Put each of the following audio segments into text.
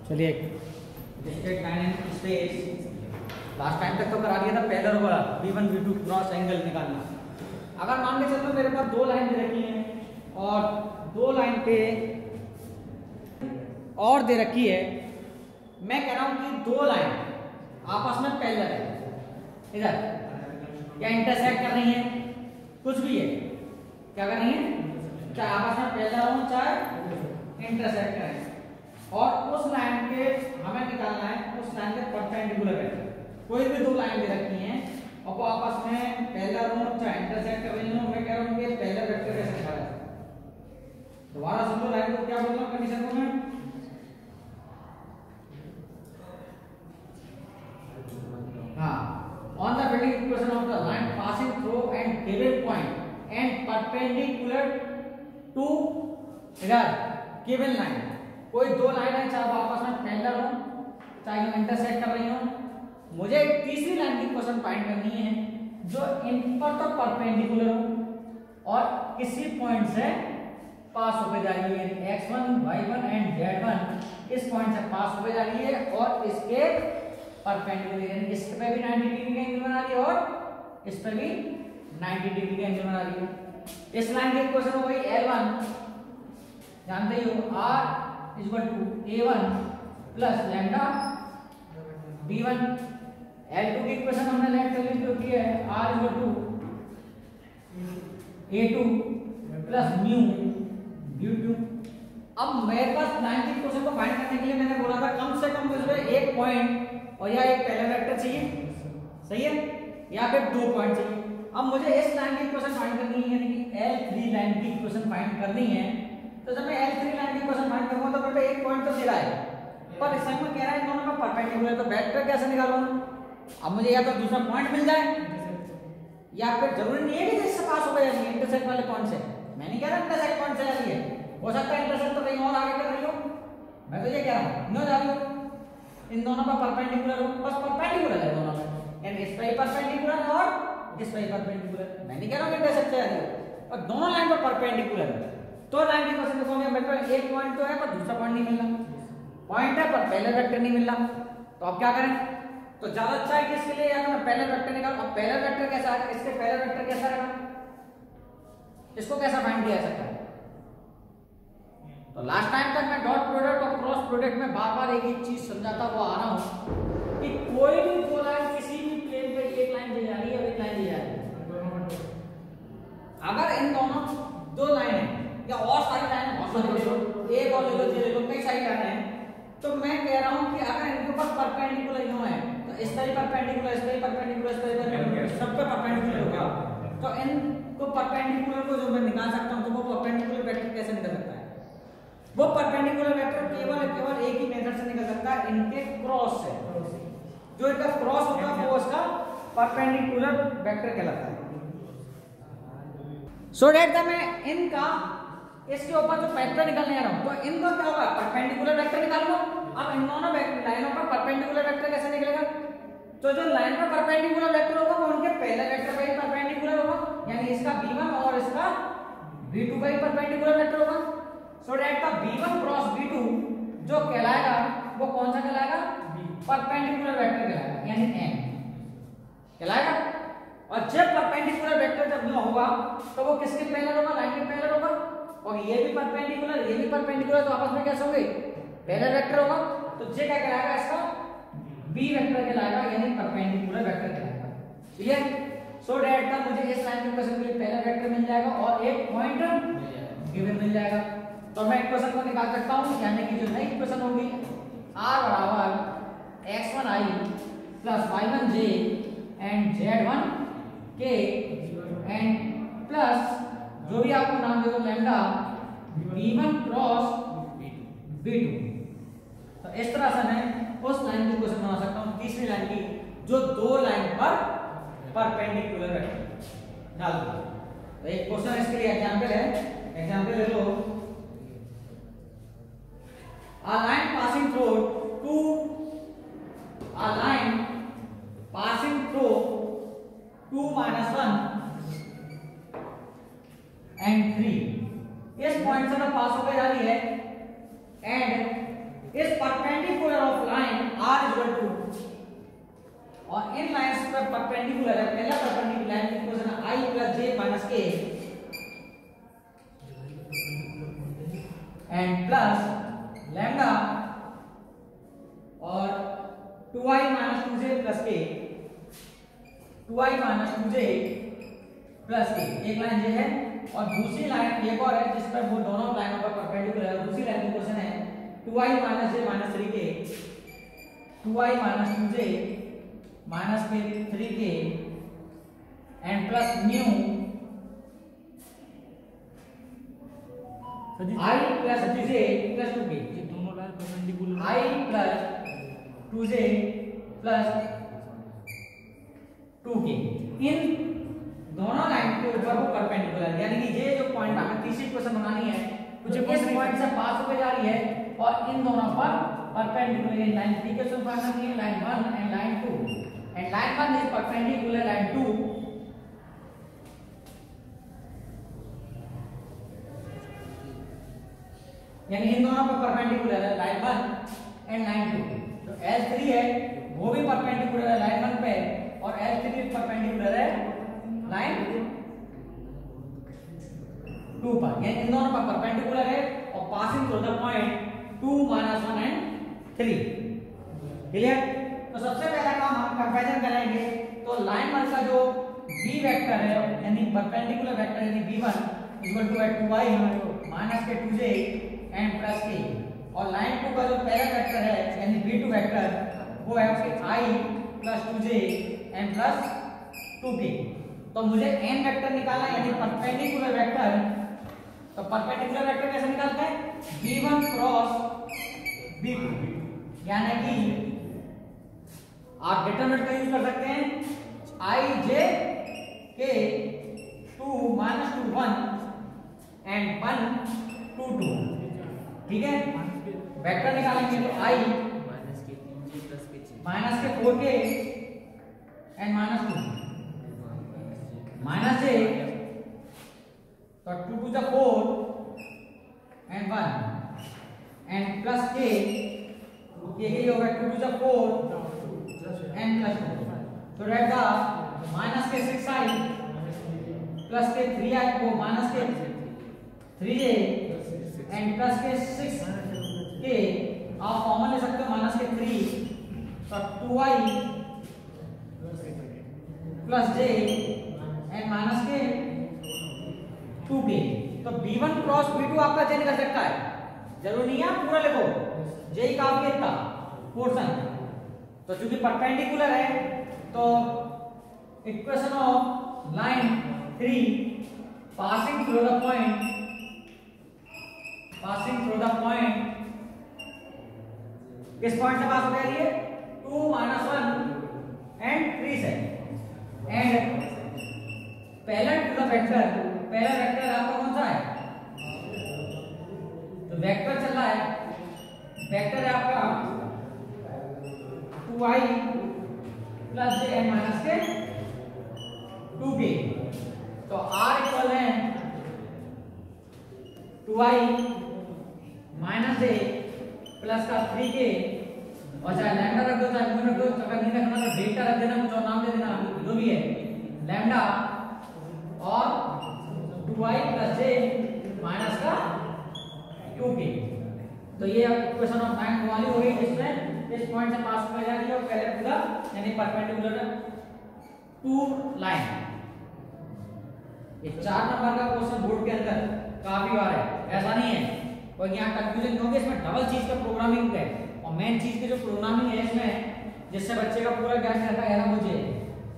चलिए straight line in space last time तक तो करा दिया था पहला वाला V1 V2 क्रॉस एंगल निकालना। अगर मान के चलो मेरे पास दो लाइन दे रखी है और दो लाइन पे और दे रखी है, मैं कह रहा हूं कि दो लाइन आपस में पैरेलल है, इधर या इंटरसेक्ट कर रही है, कुछ भी है, क्या कर रही है, चाहे आपस में पैरेलल हो चाहे इंटरसेक्ट करें, और उस लाइन के हमें निकालना है उस लाइन के परपेंडिकुलर वेक्टर। कोई भी दो लाइन दे रखी हैं और वो आपस में पैरेलल हो चाहे इंटरसेक्ट कर रही हो, मैं कह रहा हूं कि पैरेलल वेक्टर कैसे निकाला जाए। दोबारा सुन लो लाइन को, क्या बोल रहा हूं कंडीशन को मैं, on the building equation of the line passing through and given point and perpendicular to given line। कोई दो लाइन है चाहे आपस में पैरेलल हो चाहे इंटरसेक्ट कर रही हो, मुझे एक तीसरी लाइन की इक्वेशन फाइंड करनी है जो इन पर तो परपेंडिकुलर हो और किसी पॉइंट से पास होकर जा रही है, यानी x1 y1 एंड z1 इस पॉइंट से पास होकर जा रही है और इसके परपेंडिकुलर, यानी इस पे भी 90 डिग्री का एंगल बना रही है और इस पे भी 90 डिग्री का एंगल बना रही है। इस लाइन की इक्वेशन हो गई L1, जानते ही हो R = A1 + lambda B1। L2 की इक्वेशन हमने लेट कर ली जो कि है R = A2 + μ B2। अब मेरे पास लाइन की इक्वेशन को फाइंड करने के लिए मैंने बोला था कम से कम मुझे एक पॉइंट और या एक पैरेलल वेक्टर चाहिए, सही है, या फिर दो पॉइंट चाहिए। अब मुझे इस लाइन की इक्वेशन फाइंड करनी है, यानी कि L3 लाइन की इक्वेशन फाइंड करनी है। तो जब मैं L3 लाइन की इक्वेशन फाइंड करूंगा तो बेटा एक पॉइंट तो दे रहा है, पर इस में कह रहा है इन दोनों का परपेंडिकुलर, तो वेक्टर कैसे निकालूं। अब मुझे या तो दूसरा पॉइंट मिल जाए या फिर जरूरी नहीं है कि जिससे पास हो गया इंटरसेक्ट वाले पॉइंट से, मैं नहीं कह रहा इंटरसेक्ट पॉइंट से जा रही है, हो सकता है इंटरसेक्ट तो कहीं और आगे कर रही हो, मैं तो ये कह रहा हूं नो जा रही हो, इन दोनों का परपेंडिकुलर हो, बस परपेंडिकुलर है दोनों में, यानी इस पे ही परपेंडिकुलर है और इस पे ही परपेंडिकुलर, मैं नहीं कह रहा हूं इंटरसेक्ट से जा रही हो, पर दोनों लाइन पर परपेंडिकुलर है। तो लाइन की क्वेश्चन देखोगे मेरे पास एक पॉइंट तो है पर दूसरा पॉइंट नहीं मिल रहा, पॉइंट है पर पैरेलल वेक्टर नहीं मिल रहा, तो अब क्या करें। तो ज्यादा अच्छा है कि इसके लिए या तो मैं पैरेलल वेक्टर निकालूं। अब पैरेलल वेक्टर कैसा है, इसके पैरेलल वेक्टर कैसा रहेगा, इसको कैसा फाइंड किया जा सकता है। तो लास्ट टाइम तक मैं डॉट प्रोडक्ट और क्रॉस प्रोडक्ट में बार बार एक ही चीज समझाता हुआ आ रहा हूं कि कोई भी दो लाइन किसी भी प्लेन पे एक लाइन दी जा रही है, एक लाइन दी जा रही है, अगर इन दोनों दो लाइन है या और सारी लाइन बहुत सारी ले लो, एक और ले लो, ले लो, कई सारी लाइन है, तो मैं कह रहा हूं कि अगर इनके ऊपर परपेंडिकुलर यूं है तो इस तरह परपेंडिकुलर, इस तरह परपेंडिकुलर, इस तरह परपेंडिकुलर, सब पे परपेंडिकुलर हो गया। तो इनको परपेंडिकुलर को जो मैं निकाल सकता हूं तो वो परपेंडिकुलर वेक्टर कैसे निकल सकता है, वो परपेंडिकुलर वेक्टर केवल एक ही मेथड से निकल सकता है, इनके क्रॉस से, जो इनका क्रॉस होता है वो उसका परपेंडिकुलर वेक्टर कहलाता है। सो दैट मैं इनका इसके ऊपर जो वेक्टर निकालने जा रहा हूं तो इनका क्या होगा, परपेंडिकुलर वेक्टर निकालूंगा। अब इन दोनों लाइनों पर परपेंडिकुलर वेक्टर कैसे निकलेगा, तो जो लाइन पर परपेंडिकुलर वेक्टर होगा वो उनके पहले वेक्टर पर ही परपेंडिकुलर होगा, यानी इसका B1 और इसका B2 पर ही परपेंडिकुलर वेक्टर होगा। सो दैट का B1 क्रॉस B2 जो कहलाएगा वो कौन सा कहलाएगा, परपेंडिकुलर वेक्टर कहलाएगा, यानी n कहलाएगा। और जब परपेंडिकुलर वेक्टर जब न होगा तो वो किसके पैरेलल होगा, लाइन के पैरेलल होगा, और ये भी परपेंडिकुलर ये भी परपेंडिकुलर, तो आपस में कैसे होंगे, पैरेलल वेक्टर होगा। तो ये क्या कहलाएगा, इसका B वेक्टर कहलाएगा, यानी परपेंडिकुलर वेक्टर कहलाएगा। ठीक है, सो दैट का मुझे इस लाइन के इक्वेशन के लिए पैरेलल वेक्टर मिल जाएगा और एक पॉइंट गिवन मिल जाएगा। तो मैं इक्वेशन को निकाल सकता हूं, यानी कि जो नई इक्वेशन होगी R = x1i + y1j and z1k and plus जो भी आपको नाम दे दो लैम्डा B1 क्रॉस B2। तो इस तरह से मैं उस लाइन की इक्वेशन बना सकता हूं, तीसरी लाइन की, जो दो लाइन पर परपेंडिकुलर वेक्टर डाल दो। तो एक क्वेश्चन इसके लिए एग्जांपल है, एग्जांपल ले लो, a line passing through two minus 1 and 3 इस पॉइंट से पास होकर जा रही है, and is perpendicular of line r equal to, और इन लाइंस पर परपेंडिकुलर है, पहला परपेंडिकुलर लाइन की equation I plus j minus k and plus lambda और 2i minus 2j plus k, 2i minus 2j plus k, एक line ये है। और दूसरी लाइन एक और है जिस पर वो दोनों लाइनों पर परपेंडिकुलर है। दूसरी लाइन की क्वेश्चन है 2i minus j minus 3k, 2i minus 2j minus के 3k and plus new i plus 2j plus 2k, ये दोनों line perpendicular i plus 2j plus 2k, इन दोनों लाइन के ऊपर वो परपेंडिकुलर, यानी कि ये जो पॉइंट हमें तीसरी क्वेश्चन बनानी है कुछ इस पॉइंट से पास होकर जा रही है और इन दोनों पर परपेंडिकुलर लाइन 3 के साथ फाइंड करनी है, line 1 and line 2, and line 1 is perpendicular line 2 यानी इन दोनों पर परपेंडिकुलर है लाइन 1 एंड लाइन 2। तो L3 है वो भी परपेंडिकुलर है लाइन 1 पे और L3 परपेंडिकुलर है लाइन 2 पर, यानी इन दोनों पर परपेंडिकुलर है और passing through the point 2 minus 1 and 3। Clear? तो सबसे पहला काम हम कंपैरिजन करेंगे। तो लाइन 1 का जो b वेक्टर है यानी परपेंडिकुलर वेक्टर यानी b1 equal to 2i minus के 2j एंड प्लस k, और लाइन 2 का जो पहला वेक्टर है यानी b2 वेक्टर वो है i plus 2j and plus 2k। तो मुझे n वेक्टर निकालना है यानी परपेंडिकुलर वेक्टर। तो परपेंडिकुलर वेक्टर कैसे निकालते हैं? b1 क्रॉस b2, यानी कि आप डिटरमिनेंट का यूज कर सकते हैं i j k 2 minus 2 1 and 1 2 2। ठीक है, वेक्टर निकालेंगे तो i माइनस के 4k and minus 2 minus j, तो 2 to the 4 and 1 and plus k, ये होगा 2 to the 4 and plus 2, so that the minus के 6i प्लस के 3i को माइनस के 3j एंड प्लस के 6k आप कॉमन ले सकते हो माइनस के 3, तो 2i plus j and minus के 2k। तो b1 क्रॉस b2 आपका चेंज कर सकता है, जरूरी नहीं है पूरा लिखो, j काफी है इतना पोर्शन। तो चूंकि परपेंडिकुलर है तो equation of line 3 passing through the point किस पॉइंट से पास हो गया ये 2 माइनस 1 एंड 3 से, एंड पहला टू द वेक्टर, पहला वेक्टर आपका कौन सा है? तो वेक्टर चल रहा है, वेक्टर है आपका 2i plus j and minus के 2k। तो r इक्वल है 2i माइनस j प्लस का 3k, और चाहे लैम्डा रख दो चाहे म्यू रख दो, अगर नहीं रखना तो डेल्टा रख देना, कुछ और नाम दे देना, जो भी है लैम्डा और 2i प्लस j माइनस का 2k। तो ये इक्वेशन ऑफ लाइन वाली हो गई जिसमें इस पॉइंट से पास कर जा रही है और पहले पूरा यानी परपेंडिकुलर 2 लाइन। ये 4 नंबर का क्वेश्चन बोर्ड के अंदर काफी बार है, ऐसा नहीं है और यहाँ कंफ्यूजन क्योंकि इसमें डबल चीज का प्रोग्रामिंग है और मेन चीज की जो प्रोग्रामिंग है इसमें जिससे बच्चे का पूरा ज्ञान रहता है मुझे,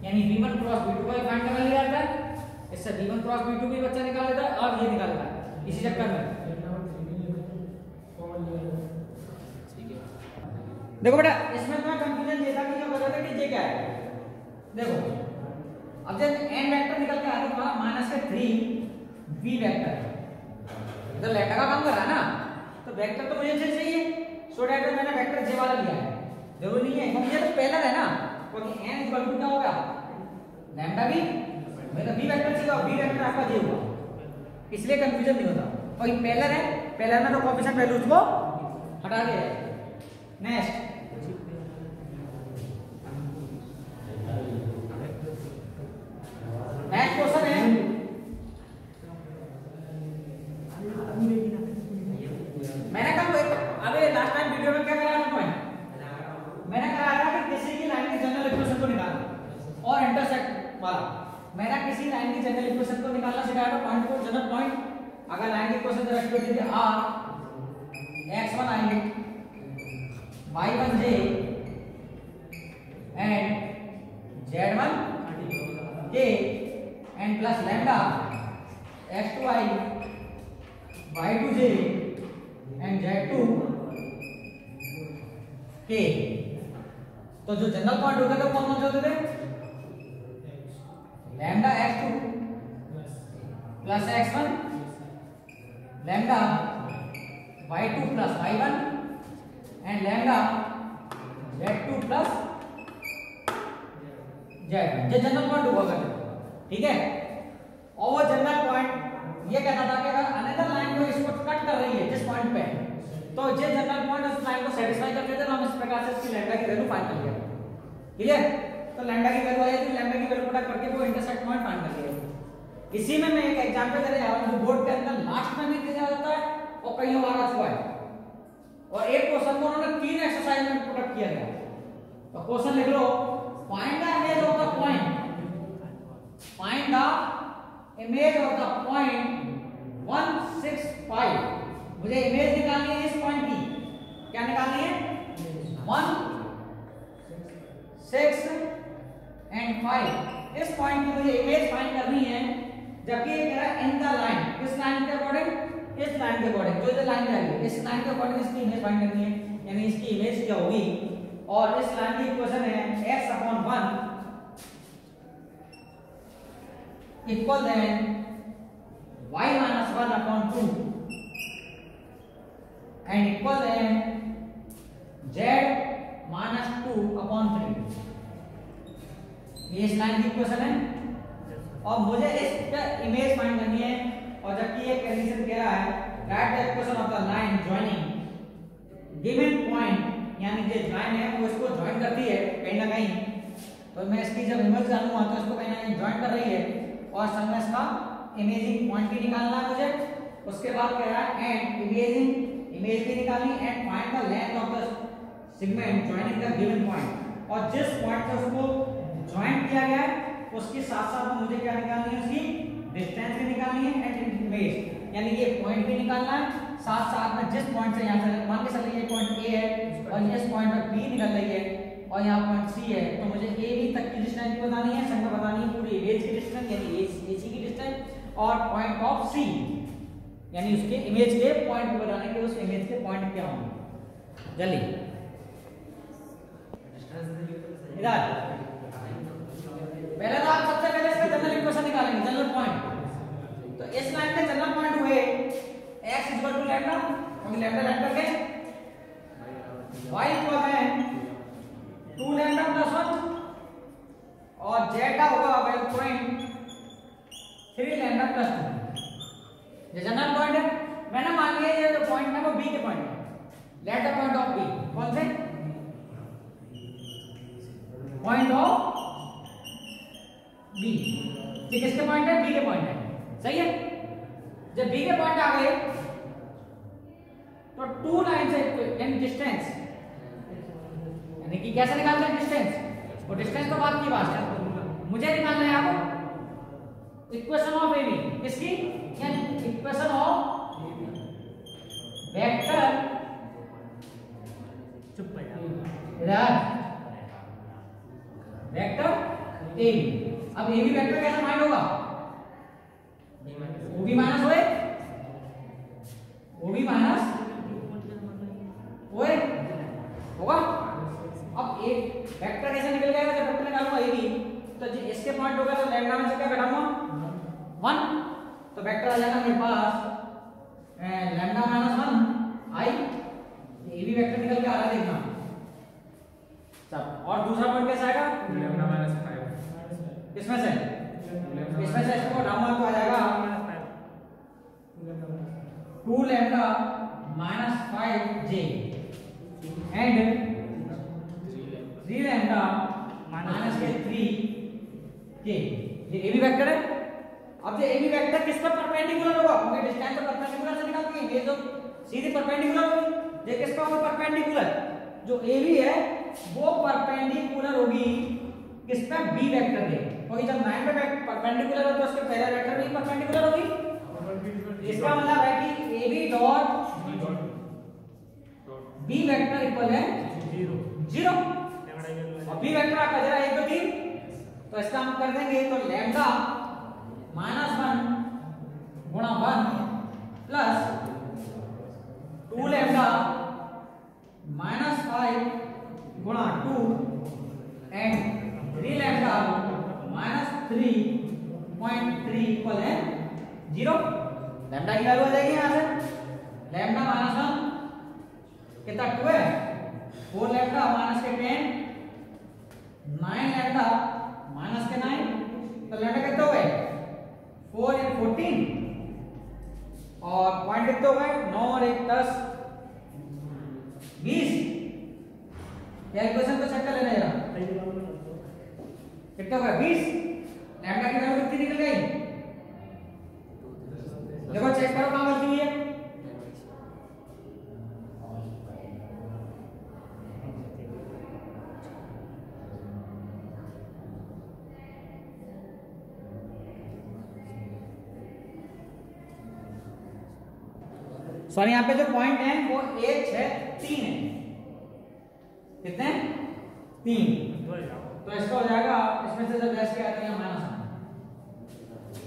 यानी v1 क्रॉस v2 का फाइंड कर लिया जाता है, इससे v1 क्रॉस v2 भी बच्चा निकाल लेता है और ये निकाल लेता है इसी चक्कर में। देखो बेटा इसमें थोड़ा कंफ्यूजन ये था कि क्या बोल रहा था कि ये क्या है। देखो अब जब n वेक्टर निकल के आ रहा है माइनस के 3 v वेक्टर, इधर लेटर का काम कर रहा है ना, तो वेक्टर तो मुझे चाहिए, सो दैट मैंने वेक्टर j वाला लिया है, जरूरी नहीं है क्योंकि ये तो पहला है ना, क्योंकि n इक्वल टू क्या होगा लैम्डा v, मेरा v वेक्टर चाहिए और v वेक्टर आपका j होगा, इसलिए कंफ्यूजन नहीं होता। और ये पहला है, पहला में तो कोएफिशिएंट वैल्यूज को हटा दे, नेक्स्ट क्वेश्चन है, मैंने कहा अबे लास्ट टाइम वीडियो में क्या कराया था पॉइंट, मैंने कराया था कि किसी की लाइन की जनरल इक्वेशन को निकालना और इंटरसेक्ट वाला, मैंने किसी लाइन की जनरल इक्वेशन को निकालना सिखाया था, पॉइंट को जनरल पॉइंट। अगर लाइन की इक्वेशन रेस्पेक्ट कीजिए r x1 i y1 j and z1 k and plus lambda x2 i y2 j and z2 k। तो जो जनरल पॉइंट होते थे कौन कौन से होते थे, lambda x2 plus x1, lambda y2 plus y1 and lambda z2 plus z1, ये जनरल पॉइंट हुआ करते थे, ठीक है। और वो जनरल पॉइंट ये कहता था कि अगर अनदर लाइन को इसको कट कर रही है जिस पॉइंट पे, तो ये जनरल पॉइंट उस लाइन को सेटिस्फाई करते थे, तो हम इस प्रकार से इसकी लैम्डा की वैल्यू फाइंड कर लिया, क्लियर। तो लैम्डा की वैल्यू आई थी, लैम्डा की वैल्यू पता करके वो इंटरसेक्ट पॉइंट फाइंड कर लिया। इसी में मैं एक एग्जांपल दे रहा हूं जो बोर्ड के अंदर लास्ट में भी दिया जाता है और कई बार आ चुका है, और एक क्वेश्चन को उन्होंने 3 एक्सरसाइज में पुट किया गया। तो क्वेश्चन लिख लो, find the image of the point, find the image of the point 165। मुझे इमेज निकालनी है इस पॉइंट की, क्या निकालनी है, 1 6 एंड 5, इस पॉइंट की मुझे इमेज फाइंड करनी है। जबकि ये कह रहा है इन द लाइन, किस लाइन के अकॉर्डिंग, इस लाइन के अकॉर्डिंग, जो ये लाइन जा रही है इस लाइन के अकॉर्डिंग इसकी इमेज फाइंड करनी है, यानी इसकी इमेज क्या होगी। और इस लाइन की इक्वेशन है x/1 equal then y - 1/2 and equal then z - 2/3। ये इस लाइन की इक्वेशन है और मुझे इसका इमेज फाइंड करनी है। और जबकि ये कंडीशन कह रहा है right the equation of the line joining given point, यानी जो लाइन है वो इसको जॉइन करती है कहीं ना कहीं, तो मैं इसकी जब इमेज जानूंगा तो इसको कहीं ना कहीं जॉइन कर रही है और संग में इसका इमेजिंग पॉइंट भी निकालना है मुझे। उसके बाद कह रहा है एंड इमेज भी निकालनी and find the length of the segment joining the given point. और जिस पॉइंट से उसको जॉइन किया गया है उसके साथ साथ में मुझे क्या निकालनी है, उसकी डिस्टेंस भी निकालनी है एंड इमेज, यानी ये पॉइंट भी निकालना है, साथ साथ में जिस पॉइंट से यहां से मान के चलिए ये पॉइंट ए है और इस पॉइंट पर बी निकल रही है और यहां पॉइंट सी है, तो मुझे ए बी तक की डिस्टेंस भी बतानी है, संग में बतानी है पूरी इमेज की डिस्टेंस यानी ए सी की डिस्टेंस और पॉइंट ऑफ सी यानी उसके इमेज के पॉइंट को बताने के उस इमेज के पॉइंट क्या होंगे। जल्दी इधर पहले तो आप सबसे पहले इसका जनरल इक्वेशन निकालेंगे, जनरल पॉइंट। तो इस लाइन में जनरल पॉइंट हुए x = लैम्डा, क्योंकि लैम्डा लैम्डा करके y = 2 लैम्डा + 1 और z का होगा वैल्यू पॉइंट 3 लैम्डा + 2। ये जनरल पॉइंट है। मैंने मान लिया ये जो पॉइंट है वो b के पॉइंट है, let the point of b, कौन से पॉइंट ऑफ बी, ये किसके पॉइंट है, बी के पॉइंट है, सही है। जब बी के पॉइंट आ गए तो 2 लाइन से यानी डिस्टेंस, यानी कि कैसे निकालते हैं डिस्टेंस, वो डिस्टेंस तो बात की बात है, मुझे निकालना है आपको इक्वेशन ऑफ एबी, किसकी, यानी इक्वेशन ऑफ वेक्टर, चुप इधर वेक्टर एबी। अब ए बी वेक्टर कैसे फाइंड होगा, ओ बी माइनस ओए, ओ बी माइनस ओए होगा। अब एक वेक्टर कैसे निकल जाएगा, जब वेक्टर निकालूंगा ए बी तो इसके पॉइंट होगा तो लैम्डा में से क्या घटाऊंगा 1, तो वेक्टर आ जाएगा मेरे पास lambda - 1 I, A B vector निकल के आ रहा है देखना। और दूसरा पॉइंट कैसा आएगा, लैम्डा - 5, इसमें से इसको घटाऊंगा तो आ जाएगा 2 lambda - 5 J and 3 lambda minus के 3 के, ये ए बी वेक्टर है। अब ये ए बी वेक्टर किस पर परपेंडिकुलर होगा, क्योंकि डिस्टेंस तो परपेंडिकुलर से निकालते हैं, ये जो सीधी परपेंडिकुलर होगी, ये किस पर होगा परपेंडिकुलर, जो ए बी है वो परपेंडिकुलर होगी किस पे, बी वेक्टर के, क्योंकि जब 9 पे परपेंडिकुलर है तो उसके पहला वेक्टर भी परपेंडिकुलर होगी। इसका मतलब है कि A B dot B vector equal है 0 और बी वेक्टर आपका जरा 1 2 3, तो इसका हम कर देंगे तो लैम्डा -1 गुणा 1 प्लस 2 लैम्डा -5 गुणा 2 एंड 3 लैम्डा -3.3 इक्वल है 0। लैम्डा की वैल्यू आ जाएगी यहाँ से, लैम्डा -1 कितना 2 है, 4 लैम्डा माइनस के 10, 9 लैम्डा माइनस के 9, तो लैम्डा कितने हो गए 4 और 14 और पॉइंट कितने हो गए 9 और 1 10 20। कैलकुलेशन को चेक कर लेना जरा, कितना हो गया 20। लैम्डा की वैल्यू कितनी निकल गई, देखो चेक करो कहां गलती हुई है। सॉरी यहाँ पे जो पॉइंट है वो 1 6 3 है, कितने 3, तो इसका हो जाएगा, इसमें से जब लेस किया तो यहाँ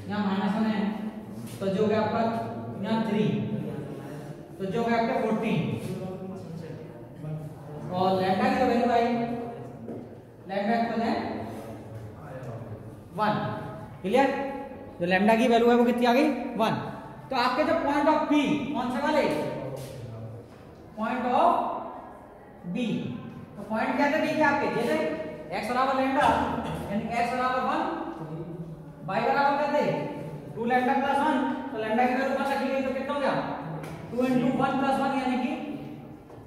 -1 है, तो जो गया आपका यहाँ 3, तो जो गया आपका 14 और लैम्डा की जो वैल्यू आई, लैम्डा इक्वल है 1। क्लियर, जो लैम्डा की वैल्यू है वो कितनी आ गई 1। तो आपके जो पॉइंट ऑफ बी कौन से वाले, पॉइंट ऑफ बी, तो पॉइंट क्या थे बी के आपके, जैसे x बराबर लैम्डा यानी x बराबर 1, y बराबर क्या थे 2 लैम्डा प्लस 1, तो लैम्डा की वैल्यू 1 रखी गई तो कितना हो गया 2 into 1 plus 1 यानी कि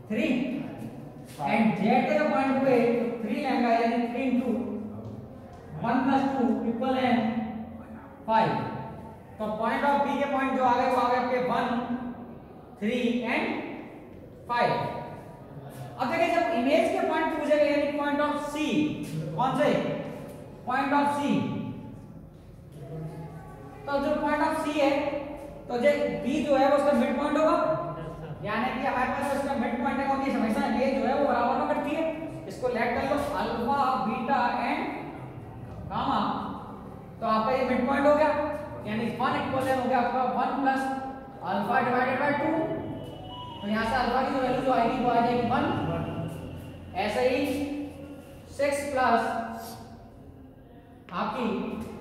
3, एंड z के जो पॉइंट हुए तो 3 लैम्डा यानी 3 into 1 plus 2 इक्वल है 5। तो पॉइंट ऑफ बी के पॉइंट जो आ गए वो आ गए आपके 1 3 एंड 5। अब देखिए जब इमेज के पॉइंट पूछे गए यानी पॉइंट ऑफ सी, कौन से पॉइंट ऑफ सी, तो जो पॉइंट ऑफ सी है तो जो बी जो है वो उसका मिड पॉइंट होगा, यानी कि हमारे पास उसका मिड पॉइंट है, क्योंकि हमेशा ये जो है वो बराबर में करती है, इसको लेट कर लो अल्फा बीटा एंड गामा, तो आपका ये मिड पॉइंट हो गया, यानी 1 इक्वल हो गया आपका 1 प्लस अल्फा डिवाइडेड बाय 2, तो यहाँ से अल्फा की जो वैल्यू जो आएगी वो आ जाएगी 1। ऐसे ही 6 प्लस आपकी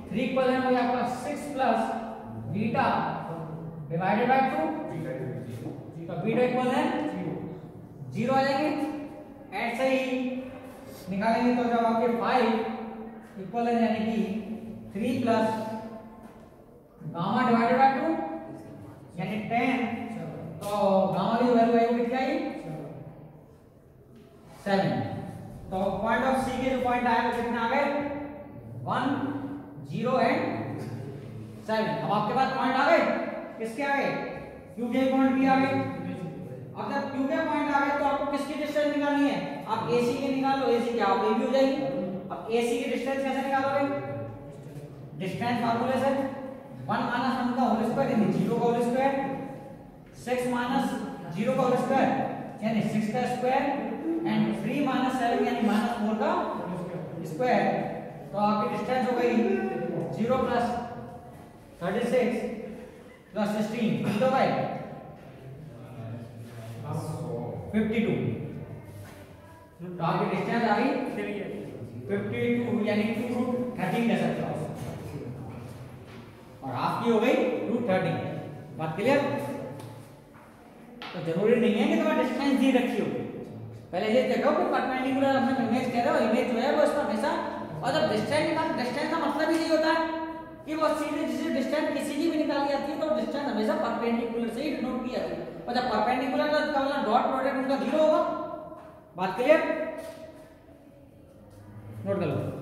3 इक्वल हो गया आपका 6 प्लस बीटा डिवाइडेड बाय 2, तो बीटा इक्वल है 0 आ जाएंगे। ऐसे ही निकालेंगे तो जब आपके 5 इक्वल है यानी कि 3 प्लस गामा डिवाइडेड बाय 2 यानी 10, तो गामा की वैल्यू है वो कितनी आई 7। तो पॉइंट ऑफ सी के जो पॉइंट आए वो कितने आ गए 1 0 एंड 7। अब आपके पास पॉइंट आ गए, किसके आ गए क्यू के पॉइंट भी आ गए। अब जब क्यू के पॉइंट आ गए तो आपको किसकी डिस्टेंस निकालनी है, आप एसी की निकाल लो, एसी क्या आप ए भी हो जाएगी। अब एसी की डिस्टेंस कैसे निकालोगे, डिस्टेंस फार्मूले से 1 माइनस 1 का होल स्क्वायर यानी 0 का होल स्क्वायर, 6 माइनस 0 का होल स्क्वायर यानी 6 का स्क्वायर एंड 3 माइनस 7 यानी -4 का स्क्वायर, तो आपकी डिस्टेंस हो गई 0 प्लस 36 प्लस 16 कितना हो गए 52, तो आपकी डिस्टेंस आ गई 52 यानी 2√13 कह सकते हो, और हाफ की हो गई √13। बात क्लियर, तो जरूरी नहीं है कि तुम्हारी डिस्टेंस दी रखी हो, पहले ये देखो कि परपेंडिकुलर हमने इमेज कह रहे हो, इमेज जो है वो इसका हमेशा, और जब डिस्टेंस का मतलब ही यही होता है कि वो सीधे जिसे डिस्टेंस किसी की भी निकाली जाती है तो डिस्टेंस हमेशा परपेंडिकुलर से ही डिनोट की जाती है, और जब परपेंडिकुलर का मतलब डॉट प्रोडक्ट उनका 0 होगा। बात क्लियर? नोट कर लो।